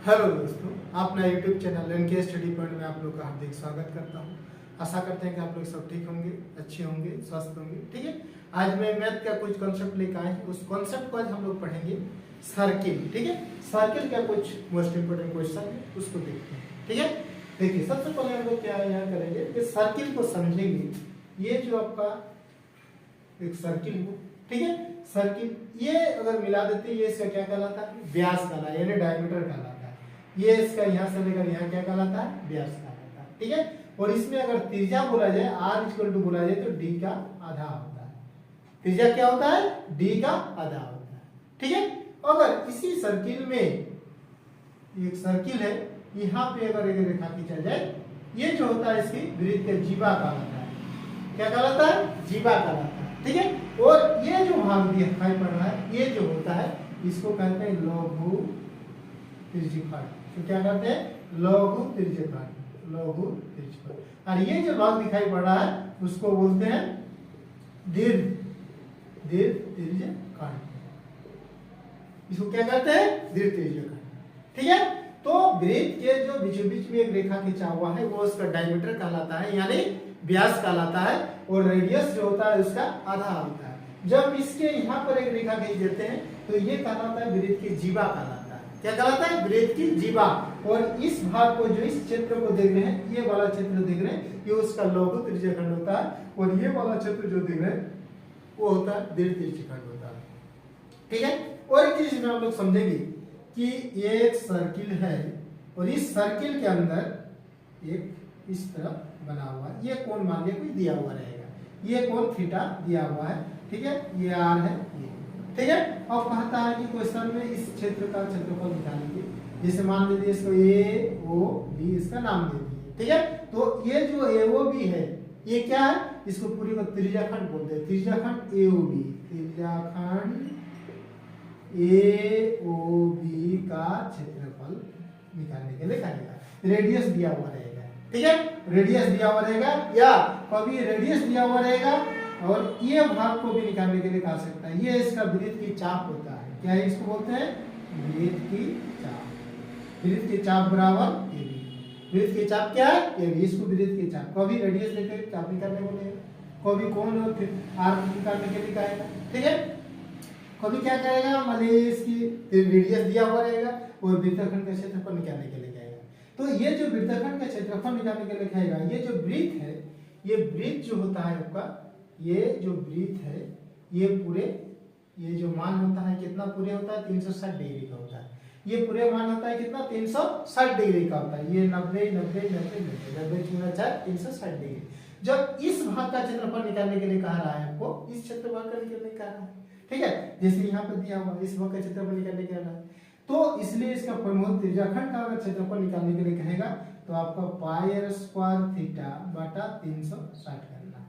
Hello दोस्तों, अपना YouTube channel learn study point में आप लोग का हार्दिक स्वागत करता हूं। आशा करते हैं कि आप लोग सब ठीक होंगे, अच्छे होंगे, स्वस्थ होंगे। ठीक है, आज मैं मैथ का कुछ कॉन्सेप्ट लेकर आए हैं। उस कॉन्सेप्ट को आज हम लोग पढ़ेंगे सर्किल। ठीक है, सर्किल का कुछ मोस्ट इंपोर्टेंट क्वेश्चन है, उसको देखते हैं। ठीक है, देखिए सबसे पहले हम लोग क्या यहाँ करेंगे कि सर्किल को समझेंगे। ये जो आपका एक सर्किल हो, ठीक है, सर्किल ये अगर मिला देते ये इसका क्या कहलाता है? व्यास कहलाता है, यानी डायमीटर कहलाता है। ये इसका यहाँ से लेकर यहाँ क्या कहलाता है? व्यास कहलाता है। ठीक है, और इसमें अगर त्रिज्या बोला जाए r इक्वल टू बोला जाए तो d का आधा होता है। त्रिज्या क्या होता है? d का आधा होता है। ठीक है, अगर इसी सर्किल में एक सर्किल है, यहाँ पे अगर एक रेखा खींचा जाए, ये जो होता है इसकी वृत्त का जीवा कहलाता है। क्या कहलाता है? जीवा कहलाता है। ठीक है, और ये जो भाग दिखाई पड़ रहा है, ये जो होता है इसको कहते हैं लघु त्रिज्यखंड। तो क्या कहते हैं? लघु त्रिज्यखंड, लघु त्रिज्यखंड। और ये जो भाग दिखाई पड़ रहा है उसको बोलते हैं दीर्घ त्रिज्यखंड। इसको क्या कहते हैं? दीर्घ त्रिज्यखंड। ठीक है, तो वृत्त के जो बीचों बीच में एक रेखा खींचा हुआ है वो उसका डायमीटर कहलाता है, यानी व्यास कहलाता है, और रेडियस जो होता है उसका आधा होता है। जब इसके यहाँ पर एक रेखा खींच देते हैं तो ये कहलाता है वृत्त की जीवा कहलाता है। क्या कहलाता है? वृत्त की जीवा। और इस भाग को, जो इस क्षेत्र को देख रहे हैं, ये वाला क्षेत्र देख रहे हैं, ये उसका लघु त्रिज्यखंड होता है, और ये वाला क्षेत्र जो देख रहे हैं वो होता है दीर्घ त्रिज्यखंड होता है। ठीक है, और एक चीज में हम लोग समझेंगे कि एक सर्किल है और इस सर्किल के अंदर एक इस तरफ बना हुआ है। ये कोण मान लिया कोई दिया हुआ रहेगा, ये कोण थीटा दिया हुआ है। ठीक है, ये आर है ये। ठीक है, अब कहता है कि क्वेश्चन में इस क्षेत्र का क्षेत्रफल निकालेंगे। जैसे मान लीजिए इसको ए ओ बी इसका नाम दे दिए। ठीक है, तो ये जो ए ओ बी है ये क्या है? इसको पूरी को त्रिज्याखंड बोलते हैं। त्रिज्याखंड ए ओ बी, त्रिज्याखंड ए ओ बी का क्षेत्रफल निकालने के लिए कहेगा। रेडियस दिया हुआ रहेगा। ठीक है, रेडियस दिया हुआ रहेगा, या कभी रेडियस दिया हुआ रहेगा और ये भाग को भी निकालने के लिए कहा सकता है। ये इसका वृत्त की चाप होता है। क्या है? इसको बोलते हैं वृत्त की चाप। वृत्त की चाप बराबर ए बी। वृत्त की चाप क्या है? A B. इसको वृत्त की चाप, कभी रेडियस लेकर चाप निकालने बोलेगा, कभी कोण और आर्क निकालने के लिए कहेगा। ठीक है, कभी क्या करेगा? मान लीजिए इसकी रेडियस दिया हुआ रहेगा और वृत्तखंड का क्षेत्रफल निकालने के लिए कहेगा। तो ये जो वृत्तखंड का क्षेत्रफल निकालने के लिए कहेगा, ये जो वृत्त है, ये वृत्त जो होता है आपका, ये जो वृत्त है ये पूरे, ये जो मान होता है कितना पूरे होता है? 360 डिग्री का होता है। ये पूरे मान होता है कितना? 360 डिग्री का होता है। ये 90 90 90 90 चुना चाहे 360 डिग्री। जब इस भाग का क्षेत्रफल निकालने के लिए कहा रहा है आपको, इस क्षेत्रफल का निकालने कहा रहा है। ठीक है, जैसे यहाँ पर दिया हुआ इस भाग का क्षेत्रफल निकालने के लिए, तो इसलिए इसका प्रमुख त्रिज्याखंड का अगर क्षेत्रफल निकालने के लिए कहेगा तो आपका पाई r स्क्वायर थीटा बटा 360 करना।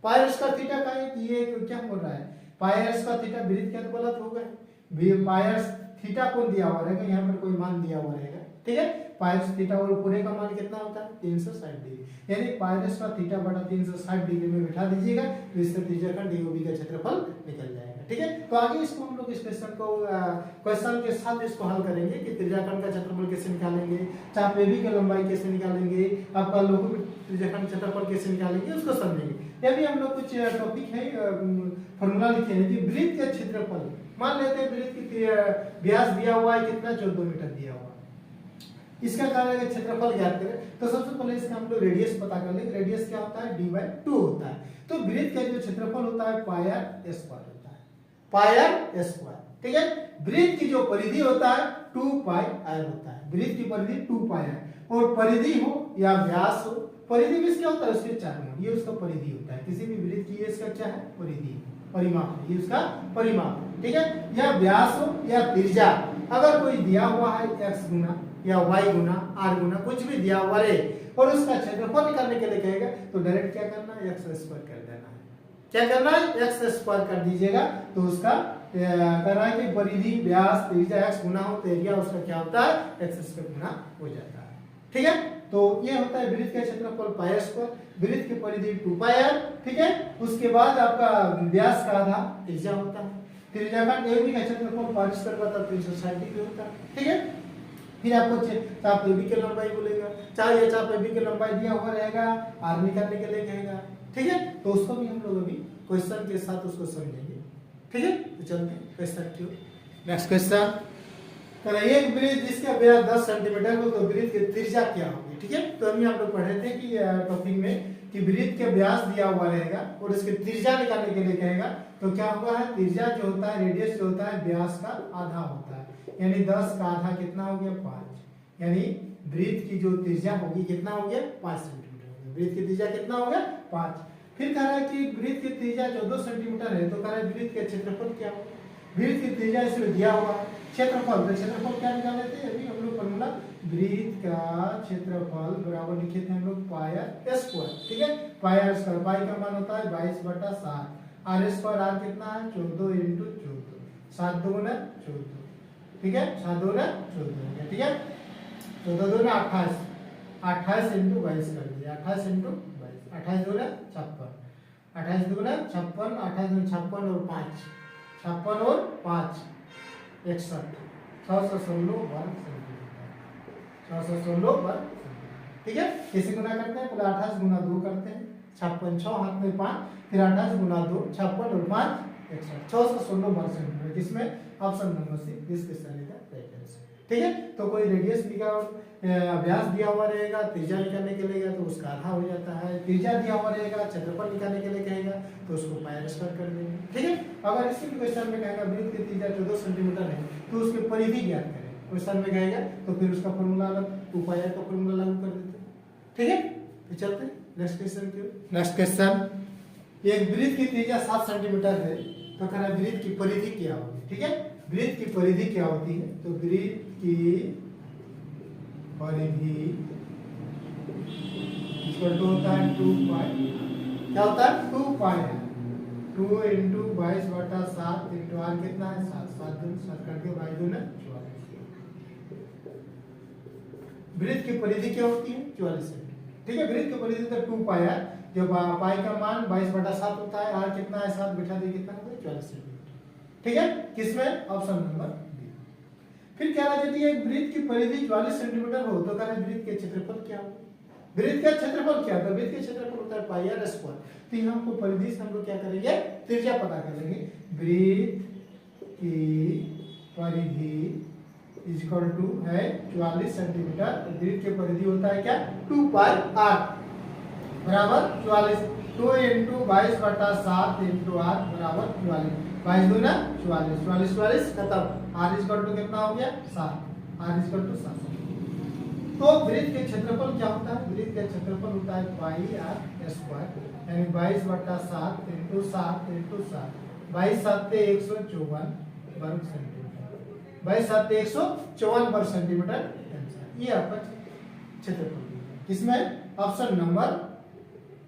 पाई r स्क्वायर थीटा का ये क्या बोल रहा है? पाई r स्क्वायर थीटा वृत्त क्या तो गलत हो गए। पाई r थीटा कौन दिया हुआ रहेगा? यहाँ पर कोई मान दिया हुआ रहेगा। ठीक है, पाई r थीटा और पूरे का मान कितना होता है? 360 डिग्री, यानी पाई r स्क्वायर थीटा बटा 360 डिग्री में बिठा दीजिएगा तो इससे त्रिज्याखंड एओबी का क्षेत्रफल निकल जाएगा। ठीक है, तो आगे इसको हम लोग इस क्वेश्चन के साथ इसको हल करेंगे कि त्रिज्याखंड का क्षेत्रफल कैसे निकालेंगे, चाप एबी की लंबाई कैसे निकालेंगे, आपका लघु त्रिज्याखंड क्षेत्रफल कैसे निकालेंगे, उसको समझेंगे। ये भी हम लोग कुछ टॉपिक है, फॉर्मूला लिखे हैं कि वृत्त का क्षेत्रफल, मान लेते हैं वृत्त की व्यास दिया हुआ है कितना? 14 मीटर दिया हुआ है। इसका कारण है क्षेत्रफल ज्ञात करें, तो सबसे पहले इसका हम लोग रेडियस पता कर लेंगे। रेडियस क्या होता है? d/2 होता है। तो वृत्त का जो क्षेत्रफल होता है पाई r स्क्वायर होता है, पाई r स्क्वायर। ठीक है, वृत्त की जो परिधि होता है 2 पाई r होता है। वृत्त की परिधि 2 पाई r, और परिधि हो या व्यास हो, परिधि में क्या होता है? उसके चार गुना, ये उसका परिधि होता है। किसी भी वृत्त की ये इसका क्या है? परिधि, परिमाप, ये उसका परिमाप। ठीक है, या व्यास हो या त्रिज्या, अगर कोई दिया हुआ है x गुना या y गुना r गुना कुछ भी दिया हुआ है और उसका क्षेत्रफल निकालने के लिए कहेगा तो डायरेक्ट क्या करना है? x स्क्वायर कर देना है। क्या करना है? x स्क्वायर कर दीजिएगा तो उसका करना है कि परिधि व्यास त्रिज्या x गुना हो तो एरिया उसका क्या होता है? x स्क्वायर गुना हो जाता है। ठीक है, तो ये होता है वृत्त का क्षेत्रफल पाई स्क्वायर, वृत्त की परिधि 2 पाई r। ठीक है, उसके बाद आपका व्यास का आधा त्रिज्या होता है। त्रिज्याखंड एबी का क्षेत्रफल पाई स्क्वायर बटा 360 डिग्री होता है। ठीक है, फिर आपको चाप AB की लंबाई बोलेगा, चाहे ये चाप AB की लंबाई दिया हुआ रहेगा, आर निकालने के लिए कहेगा, ठीक है। तो उसको भी हम लोग अभी क्वेश्चन के साथ उसको समझेंगे, ठीक है। तो चलते हैं क्वेश्चन की ओर। नेक्स्ट क्वेश्चन, एक वृत्त जिसका व्यास 10 सेंटीमीटर हो तो वृत्त की त्रिज्या क्या होगी, ठीक है। तो अभी हम लोग पढ़े थे कि टॉपिक में कि वृत्त के व्यास दिया हुआ रहेगा और इसकी त्रिज्या निकालने के लिए कहेगा, तो क्या हुआ है, त्रिज्या जो होता है, रेडियस जो होता है, व्यास का आधा होता है, यानी 10 का आधा कितना हो गया 5, यानी वृत्त की जो त्रिज्या होगी कितना हो गया 5 सेंटीमीटर हो गया। वृत्त की त्रिज्या कितना हो गया 5। फिर कह रहा है कि वृत्त की त्रिज्या 14 सेंटीमीटर है, तो कह रहा है वृत्त के क्षेत्रफल क्या होगा। वृत्त की त्रिज्या इसमें दिया हुआ है, क्षेत्रफल, तो क्षेत्रफल क्या निकाल लेते हैं, अभी हम लोग फॉर्मूला वृत्त का क्षेत्रफल बराबर लिखे थे हम लोग पाई आर स्क्वायर, ठीक है। पाई आर स्क्वायर, पाई का मान होता है 22/7, आर स्क्वायर, आर कितना है 14 × 14, 7 × 2 = 14, ठीक है, 7 × 2 = 14, ठीक है। 14 × 2 = 28, 28 × 22 कर दिया, 28 × 22, 28 × 2 = 56, 28 × 2 = 56, 28 × 56 और 5, 56 और 5 61, 616 वर्ग सेंटीमीटर, 616 वर्ग सेंटीमीटर, ठीक है। कैसे गुना करते हैं, पहले 28 × 2 करते हैं, 56, 6 हाथ में 5, फिर 28 × 2 56 और 5 61, 616 वर्ग सेंटीमीटर। किसमें, option number C, this question is the right answer, ठीक है। तो कोई रेडियस दिया व्यास दिया हुआ रहेगा, त्रिज्या निकालने के लिए तो उसका आधा हो जाता है, त्रिज्या दिया हुआ रहेगा, क्षेत्रफल निकालने के लिए कहेगा तो उसको पाई आर स्क्वायर कर देंगे, ठीक है। अगर इसी क्वेश्चन में कहेगा वृत्त की त्रिज्या 14 सेंटीमीटर है तो उसकी परिधि ज्ञात करें, क्वेश्चन में कहेगा तो फिर उसका फॉर्मूला अलग, 2 पाई आर का फॉर्मूला लागू कर देते हैं, ठीक है। तो चलते हैं नेक्स्ट क्वेश्चन की ओर। नेक्स्ट क्वेश्चन, एक वृत्त की त्रिज्या 7 सेंटीमीटर है, तो कहना वृत्त की परिधि क्या होगी, ठीक है। वृत्त की परिधि क्या होती है, तो वृत्त की परिधि इक्वल टू होता है 2 पाई, क्या होता है 2 पाई है, 2 × 22/7 × r कितना है 7, 7 दूनी 7 करके 22 दूनी 44। वृत्त की परिधि क्या होती है 44 सेंटीमीटर, ठीक है। वृत्त की परिधि तो 2 पाई है, जो पाई का मान 22/7 होता है, r कितना है 7, बिठा दिए कितना होता है 44 सेंटीमीटर, ठीक है। किसमें, ऑप्शन नंबर बी। फिर क्या रहा, यदि एक वृत्त की परिधि 44 सेंटीमीटर हो तो कह रहे वृत्त के क्षेत्रफल क्या हो। वृत्त का क्षेत्रफल क्या है, तो वृत्त का क्षेत्रफल होता है पाई आर स्क्वायर। तो यहाँ हमको परिधि से हम लोग क्या करेंगे, त्रिज्या पता कर लेंगे। वृत्त की परिधि इक्वल टू है 44 सेंटीमीटर, वृत्त की परिधि होता है क्या 2 पाई आर बराबर 44, 2 × 22/7 × r बराबर 44, 22 दूना 44, 44 44 खत्म, r इक्वल टू कितना हो गया 7, r इक्वल टू 7। तो वृत्त के क्षेत्रफल क्या होता है, वृत्त का क्षेत्रफल होता है पाई आर स्क्वायर, यानी 22/7 × 7 × 7, 22 7 154 वर्ग सेंटीमीटर, 22 7 154 वर्ग सेंटीमीटर, ये आपका क्षेत्रफल किसमें, option number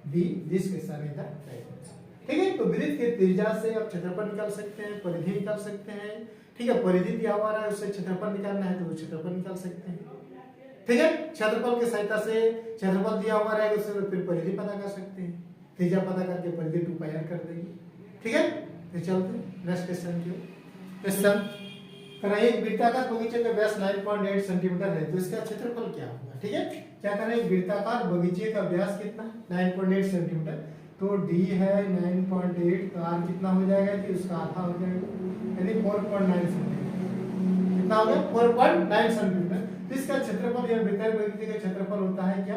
B, this question is the right answer, ठीक है। तो वृत्त के त्रिज्या से आप क्षेत्रफल निकाल सकते हैं, परिधि निकाल सकते हैं, ठीक है। परिधि दिया हुआ है उससे क्षेत्रफल निकालना है तो वो क्षेत्रफल निकाल सकते हैं, ठीक है। क्षेत्रफल की सहायता से क्षेत्रफल दिया हुआ रहेगा उससे फिर परिधि पता कर सकते हैं, त्रिज्या पता करके परिधि 2 पाई आर कर देंगे, ठीक है। तो चलते नेक्स्ट क्वेश्चन की। क्वेश्चन एक वृत्ताकार बगीचे का व्यास 9.8 सेंटीमीटर है, तो इसका क्षेत्रफल क्या होगा, ठीक है। क्या करें, एक वृत्ताकार बगीचे का व्यास कितना 9.8 सेंटीमीटर, तो d है 9.8, तो r कितना हो जाएगा कि उसका आधा हो जाएगा, यानी 4.9 सेंटीमीटर, कितना हो गया 4.9 सेंटीमीटर। तो इसका क्षेत्रफल या वृत्ताकार बगीचे का क्षेत्रफल होता है क्या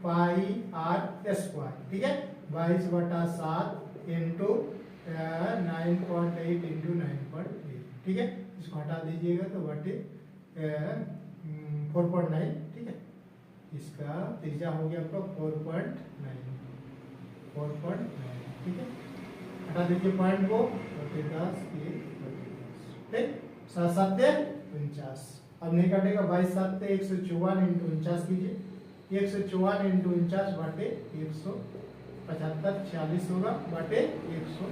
पाई आर स्क्वायर, ठीक है, 22/7 × 9.8 × 9.8, ठीक है। इसको हटा दीजिएगा तो बटे 4.9, ठीक है। इसका त्रिज्या हो गया आपका 4.9, ठीक है। हटा दीजिए पॉइंट को, बटे 10 ठीक, 7 7 49, अब नहीं कटेगा, 22 7 154 × 49 कीजिए, 154 × 49 बटे 175, 40 होगा बटे 100,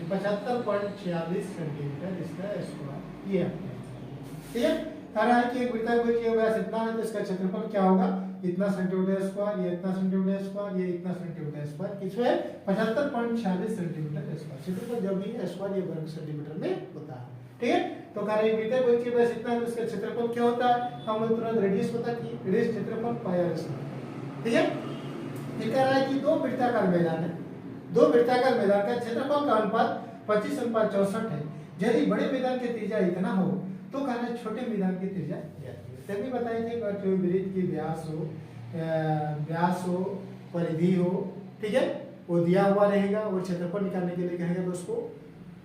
75.46 सेंटीमीटर इसका स्क्वायर, ये ठीक है। कह रहा है कि एक वृत्ताकार बगीचे का व्यास इतना है तो इसका क्षेत्रफल क्या होगा, इतना सेंटीमीटर स्क्वायर, ये इतना सेंटीमीटर स्क्वायर, ये इतना सेंटीमीटर स्क्वायर, किसमें 75.46 सेंटीमीटर स्क्वायर। क्षेत्रफल जब भी स्क्वायर ये वर्ग सेंटीमीटर में होता है, ठीक है। तो कह रहे हैं बीटा कोई के बस इतना है, तो उसका क्षेत्रफल क्या होता है, हम तुरंत रेडियस पता किए, रेडियस क्षेत्रफल पाई आर स्क्वायर। ठीक है, ये कह रहा है कि दो वृत्ताकार मैदान है, दो वृत्ताकार मैदान का क्षेत्रफल का अनुपात 25:64 है। यदि बड़े मैदान की त्रिज्या इतना हो तो कहना है छोटे मैदान की त्रिज्या क्या है। तभी बताए थे कि वृत्त की व्यास हो परिधि हो, ठीक है, वो दिया हुआ रहेगा और क्षेत्रफल निकालने के लिए कहेगा तो उसको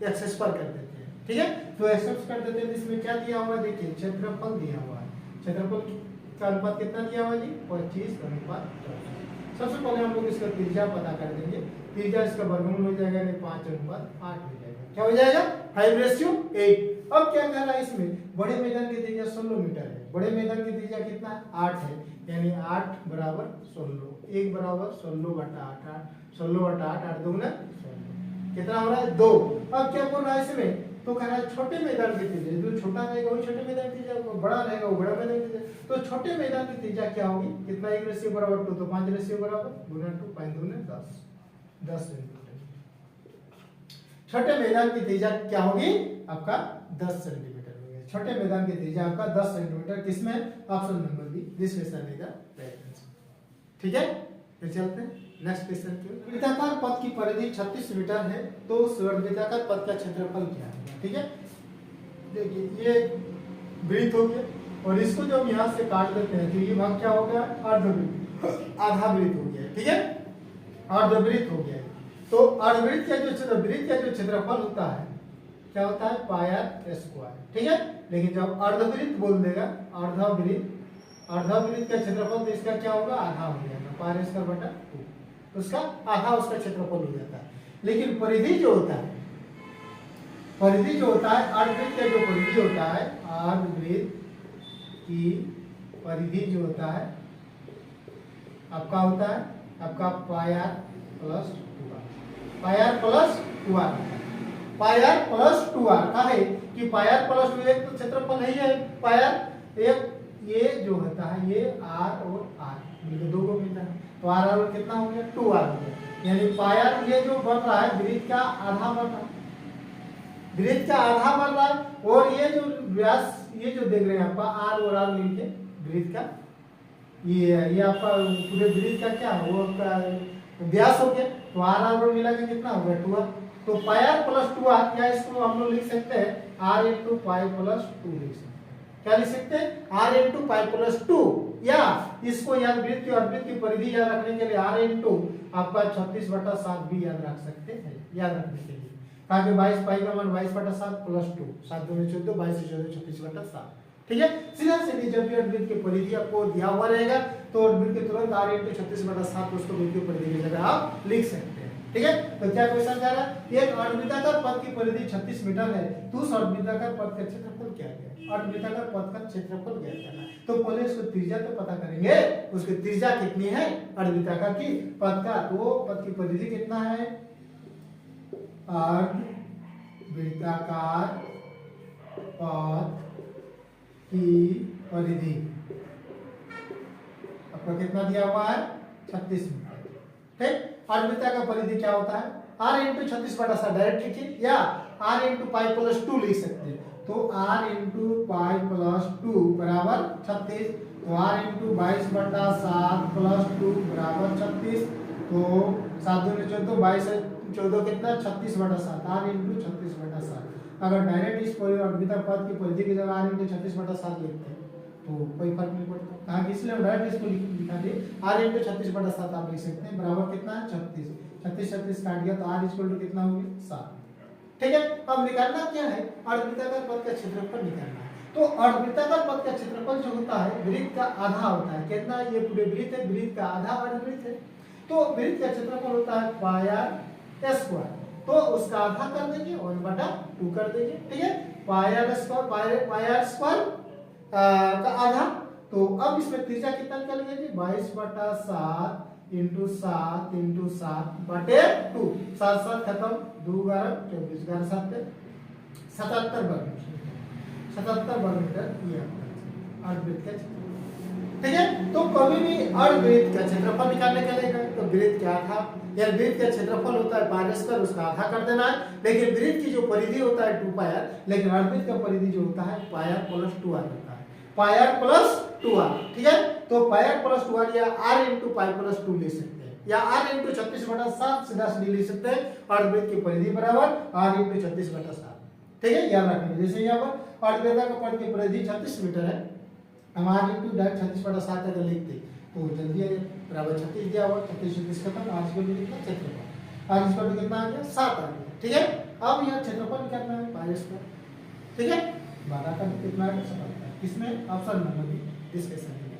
एक्सेस पर कर देते हैं। ठीक है, तो एक्सेस कर देते हैं, इसमें क्या दिया हुआ है देखिए, क्षेत्रफल दिया हुआ है, क्षेत्रफल का अनुपात कितना दिया हुआ है जी, 25:64। सबसे पहले हम लोग इसका त्रिज्या पता कर देंगे, त्रिज्या इसका वर्गमूल हो जाएगा, नहीं 5:8 हो जाएगा, क्या हो जाएगा 5:8। अब क्या कह रहा है इसमें, बड़े मैदान की त्रिज्या 16 मीटर है, बड़े मैदान की त्रिज्या कितना है 8 है, यानी 8 बराबर 16, 1 बराबर 16/8, 16/8, 8 दूना 16, कितना हो रहा है 2। अब क्या बोल रहा है इसमें, तो कह रहा है छोटे मैदान की त्रिज्या, जो छोटा रहेगा वही छोटे मैदान की त्रिज्या, बड़ा रहेगा वो बड़ा मैदान की त्रिज्या, तो छोटे मैदान की त्रिज्या क्या होगी, कितना 1 बराबर 2, तो 5 बराबर गुना 2, 5 दूने 10 सेंटीमीटर। छोटे मैदान की त्रिज्या क्या होगी आपका 10 सेंटीमीटर होगी, छोटे मैदान की त्रिज्या आपका 10 सेंटीमीटर, किसमें, option number B, this question is the right answer. ठीक है, तो चलते हैं नेक्स्ट क्वेश्चन की। वृत्ताकार पथ की परिधि 36 मीटर है, तो उस वृत्ताकार पथ का क्षेत्रफल क्या है। ठीक है, देखिए ये वृत्त हो गया और इसको जब यहाँ से काट देते हैं तो ये भाग क्या हो गया, अर्धवृत्त, आधा वृत्त हो गया। ठीक है, अर्धवृत्त हो गया। तो अर्धवृत्त का जो क्षेत्रफल होता है क्या होता है, पाई आर स्क्वायर। ठीक है, लेकिन जब अर्धवृत्त बोल देगा, अर्धवृत्त का क्षेत्रफल तो इसका क्या होगा, आधा हो जाएगा, पाई आर स्क्वायर बटा 2, उसका आधा उसका क्षेत्रफल हो जाता है। लेकिन परिधि जो होता है, अर्धवृत्त का जो परिधि होता है, अर्धवृत्त की परिधि जो होता है आपका होता है आपका pi r plus 2r, pi r plus 2r, pi r plus 2r का है कि पाई आर प्लस 2 एक तो क्षेत्रफल नहीं है, पाई आर एक ये जो होता है ये r और r मिलकर दो को मिलता है, तो r कितना हो गया 2r हो गया, यानी पाई आर ये जो बन रहा है वृत्त का आधा बन रहा है, वृत्त का आधा बन रहा है, और ये जो व्यास ये जो देख रहे हैं आपका r और r मिलके वृत्त का ये आपका पूरे वृत्त का क्या है वो आपका व्यास हो गया, तो r r मिला के कितना हो गया 2r, तो पाई आर प्लस 2r, या इसको हम लोग लिख सकते हैं r इंटू पाई प्लस 2 लिख सकते हैं, क्या लिख सकते हैं r इंटू पाई प्लस 2, या इसको याद वृत्त की और वृत्त की परिधि याद रखने के लिए r इंटू आपका 36/7 भी याद रख सकते हैं, याद रखने के लिए, कहा कि 22 पाई का मान 22/7 प्लस 2, 7 दूनी 14, 22 से 14 36/7। ठीक है, सीधा सीधी जब भी वृत्त की परिधि आपको दिया हुआ रहेगा तो वृत्त के तुरंत r इंटू 36/7 उसको वृत्त की परिधि की जगह आप लिख सकते हैं। ठीक है, तो क्या क्वेश्चन कह रहा है, एक अर्धवृत्ताकार पथ की परिधि 36 मीटर है, तो उस अर्धवृत्ताकार पथ का क्षेत्रफल क्या है, अर्धवृत्ताकार पथ का क्षेत्रफल क्या है, तो पहले इसको त्रिज्या तो पता करेंगे, उसकी त्रिज्या कितनी है अर्धवृत्ताकार की पथ का, तो पथ की परिधि कितना है, अर्धवृत्ताकार पथ की परिधि आपको कितना दिया हुआ है 36 मीटर। ठीक, अर्धवृत्ताकार परिधि क्या होता है, r इंटू 36/7 डायरेक्ट लिखिए, या r इंटू पाई प्लस 2 लिख सकते हैं, तो r इंटू पाई प्लस 2 बराबर 36, तो r इंटू 22/7 प्लस 2 बराबर 36, तो 7 दूनी 14, 22 से 14 कितना 36/7, r इंटू 36/7। अगर डायरेक्ट इस अर्धवृत्ताकार पथ की परिधि की जगह r इंटू 36/7 लिखते हैं तो कोई फर्क नहीं पड़ता, कहा कि इसलिए हम डायरेक्ट इसको लिखा दिए, r इंटू 36/7 आप लिख सकते हैं, बराबर कितना है 36, 36 काट गया तो r इक्वल टू कितना हो गया 7। ठीक है, अब निकालना क्या है, अर्धवृत्ताकार पथ का क्षेत्रफल निकालना है, तो अर्धवृत्ताकार पथ का क्षेत्रफल जो होता है वृत्त का आधा होता है, कितना, ये पूरे वृत्त है, वृत्त का आधा अर्धवृत्त है, तो वृत्त का क्षेत्रफल होता है पाई आर स्क्वायर, तो उसका आधा कर देंगे 1/2 कर देंगे। ठीक है, पाई आर स्क्वायर का आधा, तो अब इसमें त्रिज्या कितना निकलेगा जी 22/7 इंटू 7 इंटू 7 बटे 2, 7 7 खत्म, 2 11 24, 11 7 77 वर्ग मीटर, 77 वर्ग मीटर ये आपका अर्धवृत्त का क्षेत्रफल। ठीक है। तो कभी भी अर्धवृत्त का क्षेत्रफल निकालने के लिए तो वृत्त क्या था, या वृत्त का क्षेत्रफल होता है पाई स्क्वायर, उसका आधा कर देना है। लेकिन वृत्त की जो परिधि होता है 2 पाई, लेकिन अर्धवृत्त का परिधि जो होता है पाई प्लस 2r होता है, पाई प्लस 2r। ठीक है, तो पाई प्लस 2r या r इंटू पाई प्लस 2 ले सकते हैं, या r इंटू 36/7 सीधा सीधी ले सकते हैं। अर्धवृत्त की परिधि बराबर r इंटू 36/7। ठीक है, याद रखना। जैसे यहाँ पर अर्धवृत्त का पद की परिधि 36 मीटर है, हम r इंटू डायरेक्ट 36/7 अगर लिखते तो जल्दी आ जाए, बराबर 36 दिया हुआ, 36 खत्म, r स्क्वायर कितना क्षेत्रफल, r स्क्वायर कितना आ गया 7 आ गया। ठीक है, अब यहाँ क्षेत्रफल निकालना है पाई स्क्वायर। ठीक है, 12 का कितना आ गया 7, किसमें ऑप्शन नंबर बी इसके सही है।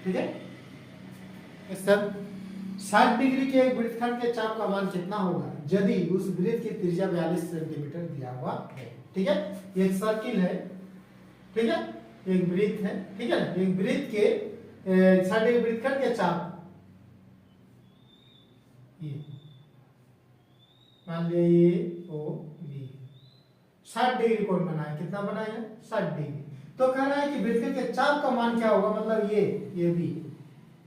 ठीक है सर, 60 डिग्री के एक वृत्तखंड के चाप का मान कितना होगा यदि उस वृत्त की त्रिज्या 42 सेंटीमीटर दिया हुआ है। ठीक है, एक सर्किल है, ठीक है, एक वृत्त है, ठीक है, एक वृत्त के 60 डिग्री वृत्तखंड के चाप, ये मान लिया ये ओ बी 60 डिग्री कोण बनाया, कितना बनाया 60 डिग्री। तो कह रहा है कि वृत्तखंड के चाप का मान क्या होगा, मतलब ये भी,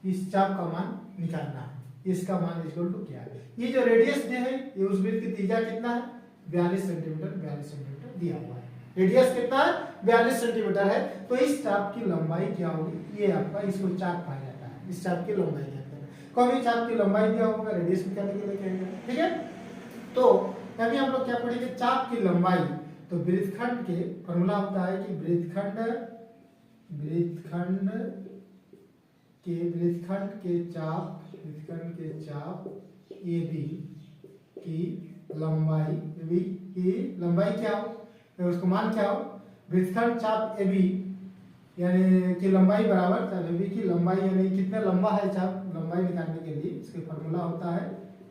इस चाप का मान निकालना है, इसका मान इक्वल टू क्या है। ये जो रेडियस दिया है, ये उस वृत्त की त्रिज्या कितना है 42 सेंटीमीटर, 42 सेंटीमीटर दिया हुआ है। रेडियस कितना है 42 सेंटीमीटर है। तो इस चाप की लंबाई क्या होगी, ये आपका, इसको चाप कहा जाता है, इस चाप की लंबाई कहते हैं। कोई चाप की लंबाई दिया होगा, रेडियस निकालने के लिए कहेगा। ठीक है, तो अभी हम लोग क्या पढ़ेंगे, चाप की लंबाई। तो वृत्तखंड के फॉर्मूला होता है कि वृत्तखंड के चाप AB की लंबाई क्या हो, उसको मान क्या हो, वृत्तखंड चाप AB यानी की लंबाई बराबर चाप AB की लंबाई, यानी कितना लंबा है चाप, लंबाई निकालने के लिए इसके फॉर्मूला होता है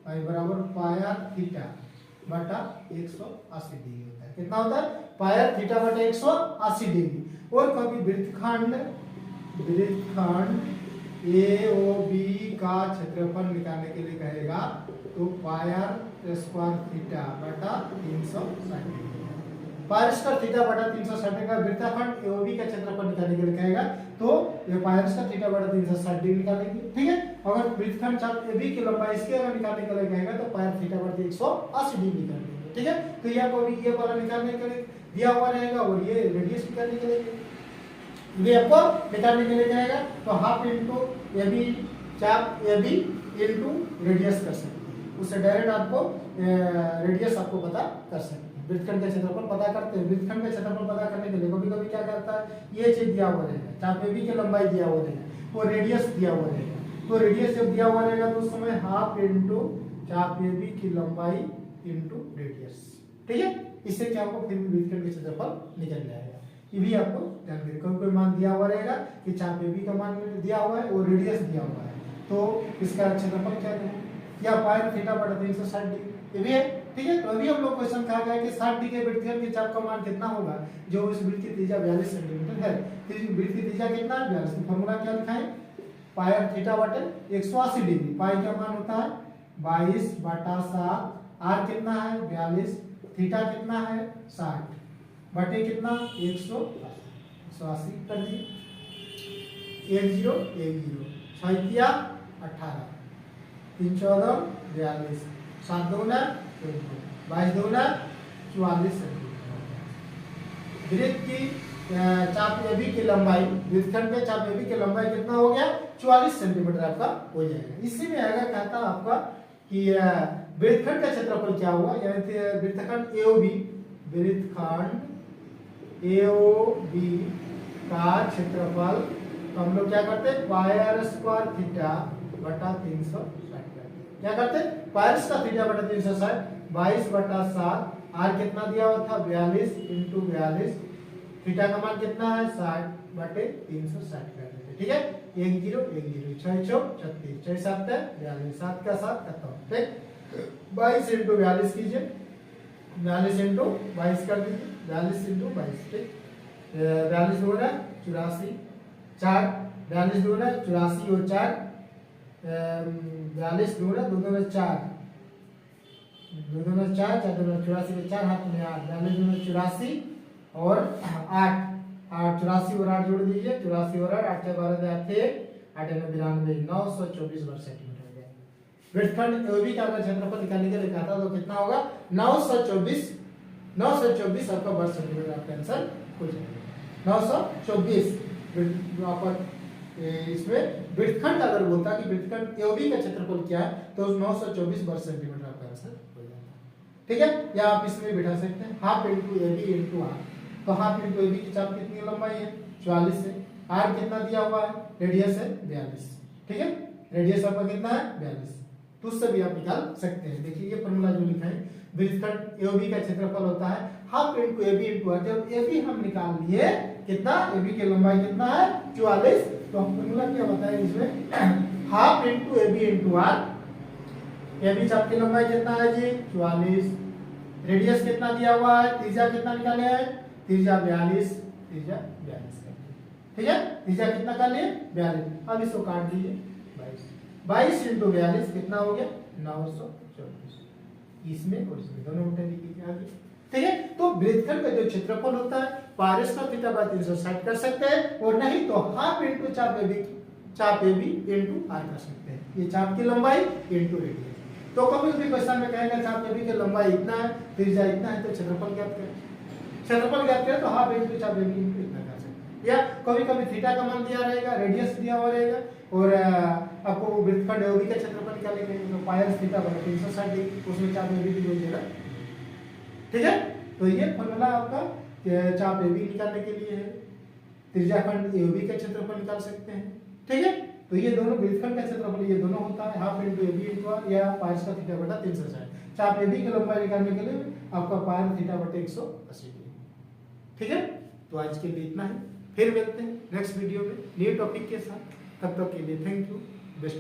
पाई बराबर पाई r थीटा बटा 180 डिग्री होता है। कितना होता है पाई r थीटा बटा 180 डिग्री। और कभी वृत्तखंड AOB का क्षेत्रफल निकालने के लिए कहेगा तो पाई r स्क्वायर थीटा बटा 360 डिग्री, पाई स्क्वायर थीटा बटा 360 डिग्री का वृत्तखंड AOB का क्षेत्रफल निकालने के लिए कहेगा तो ये पाई स्क्वायर थीटा बटा 360 डिग्री निकालेंगे। ठीक है, अगर वृत्तखंड चाप AB की लंबाई इसके अगर निकालने के लिए कहेगा तो पाई थीटा बटा 180 डिग्री निकालेंगे। ठीक है, तो यहाँ को भी ये वाला निकालने के लिए दिया हुआ रहेगा, और ये रेडियस निकालने के लिए ये आपको निकालने के लिए कहेगा तो हाफ इंटू AB चाप AB इंटू रेडियस कर सकते हैं, उससे डायरेक्ट आपको रेडियस आपको पता कर सकते हैं। वृत्तखंड का क्षेत्रफल पता करते हैं, वृत्तखंड का क्षेत्रफल पता करने के लिए कभी कभी क्या करता है, ये चीज दिया हुआ रहेगा, चाप AB की लंबाई दिया हुआ रहेगा, और रेडियस दिया हुआ रहेगा। तो रेडियस जब दिया हुआ रहेगा तो उस समय हाफ इंटू चाप AB की लंबाई इंटू रेडियस। ठीक है, इससे क्या आपको फिर वृत्तखंड का क्षेत्रफल निकल जाएगा। ये भी आपको ध्यान रखना, कोई मान दिया हुआ रहेगा कि चाप AB का मान दिया हुआ है और रेडियस दिया हुआ है, तो इसका क्षेत्रफल क्या है, या पाई थीटा बटा 360 डिग्री, ये भी है। ठीक है, तो अभी हम लोग क्वेश्चन कहा गया कि 60 डिग्री वृत्तखंड के चाप का मान कितना होगा जो उस वृत्त की त्रिज्या 42 सेंटीमीटर है। वृत्त की त्रिज्या कितना है 42, तो फॉर्मूला क्या लिखा है पाई r थीटा बटे 180 डिग्री, पाई का मान होता है 22/7, r कितना है 42, थीटा कितना है 60 बटे कितना 180 कर दिए, 10 6 18 3 14 42 7 दूना 22 दूना 44 सेंटीमीटर। वृत्त की चाप AB की लंबाई, वृत्तखंड के चाप AB की लंबाई कितना हो गया 44 सेंटीमीटर आपका हो जाएगा। इसी में आएगा कहता आपका कि वृत्तखंड का क्षेत्रफल क्या हुआ, यानी वृत्तखंड AOB का क्षेत्रफल, तो हम लोग क्या करते हैं पाई r स्क्वायर थीटा बटा 360, क्या करते पाई r स्क्वायर थीटा बटा 360 22/7, r कितना दिया हुआ था 42 इंटू 42, थीटा का मान कितना है 60 बटे 360 कर देते। ठीक है, 1 0 1 0 6 4 36 6 7 42, 7 का 7 खत्म। ठीक, 22 इंटू 42 कीजिए, 42 इंटू 22 कर दीजिए, 42 इंटू 22। ठीक, 42 दूना 84 4, 42 दूना 84 और 4, 42 दूना 2 दूना 4, 2 दूना 4 4 दूना 84 में 4 हाथ में 8, 42 दूना 84 और 8 8 आप 84 और 8 जोड़ दीजिए, 84 और 8 8 12 थे 8 92 924 वर्ग सेंटीमीटर हो जाएगा। वृत्तखंड एओबी का अगर क्षेत्रफल निकालने के लिए कहा था तो कितना होगा 924 आपका वर्ग सेंटीमीटर आपका आंसर हो जाएगा 924। आपका इसमें वृत्तखंड अगर बोलता कि वृत्तखंड एओबी का क्षेत्रफल क्या है तो 924 वर्ग सेंटीमीटर आपका आंसर हो जाता है। ठीक है, या आप इसमें बिठा सकते हैं half into AB into R. तो हाफ इंटू एबी की चाप कितनी लंबाई है 44 है, आर कितना दिया हुआ है रेडियस है 42। ठीक है, रेडियस आपका कितना है 42, तो उससे भी आप निकाल सकते हैं। देखिए ये फॉर्मूला जो लिखा है वृत्तखंड एओबी का क्षेत्रफल होता है half into AB into R. जब एबी हम निकाल लिए कितना, एबी की लंबाई कितना है 44, तो फॉर्मूला क्या होता है इसमें half into AB into R. AB चाप की लंबाई कितना है जी 44, रेडियस कितना दिया हुआ है, त्रिज्या कितना निकाले हैं, त्रिज्या 42, त्रिज्या 42। ठीक है, त्रिज्या कितना कर लिए 42। अब इसको काट दीजिए 22 इंटू 42 कितना हो गया 924। इसमें और इसमें दोनों उल्टे लिखिए आगे। ठीक है, तो वृत्तखंड का जो क्षेत्रफल होता है पारस का थीटा बाय 360 कर सकते हैं, और नहीं तो हाफ इंटू चाप एबी इंटू आर कर सकते हैं। ये चाप की लंबाई इंटू रेडियस। तो कभी भी क्वेश्चन में कहेगा चाप एबी की लंबाई इतना है, त्रिज्या इतना है, तो क्षेत्रफल ज्ञात करें। क्षेत्रफल ज्ञात करें तो हाफ इंटू चाप एबी इंटू इतना कर सकते हैं। या कभी कभी थीटा का मान दिया रहेगा, रेडियस दिया हुआ रहेगा, और आपको वृत्तखंड एओबी का क्षेत्रफल निकालने के लिए तो पायरस थीटा बराबर 360 डिग्री, उसमें चाप एबी की जोड़ देगा। ठीक है, तो ये फॉर्मूला आपका चाप एबी निकालने के लिए है। त्रिज्याखंड एओबी का क्षेत्रफल निकाल सकते हैं। ठीक है, तो ये दोनों वृत्तखंड का क्षेत्रफल ये दोनों होता है half into AB into R या पायरस का थीटा बटा 360। चाप एबी की लंबाई निकालने के लिए आपका पायर थीटा बटे 180 डिग्री। ठीक है, तो आज के लिए इतना है, फिर मिलते हैं नेक्स्ट वीडियो में न्यू टॉपिक के साथ। तब तक के लिए थैंक यू, बेस्ट।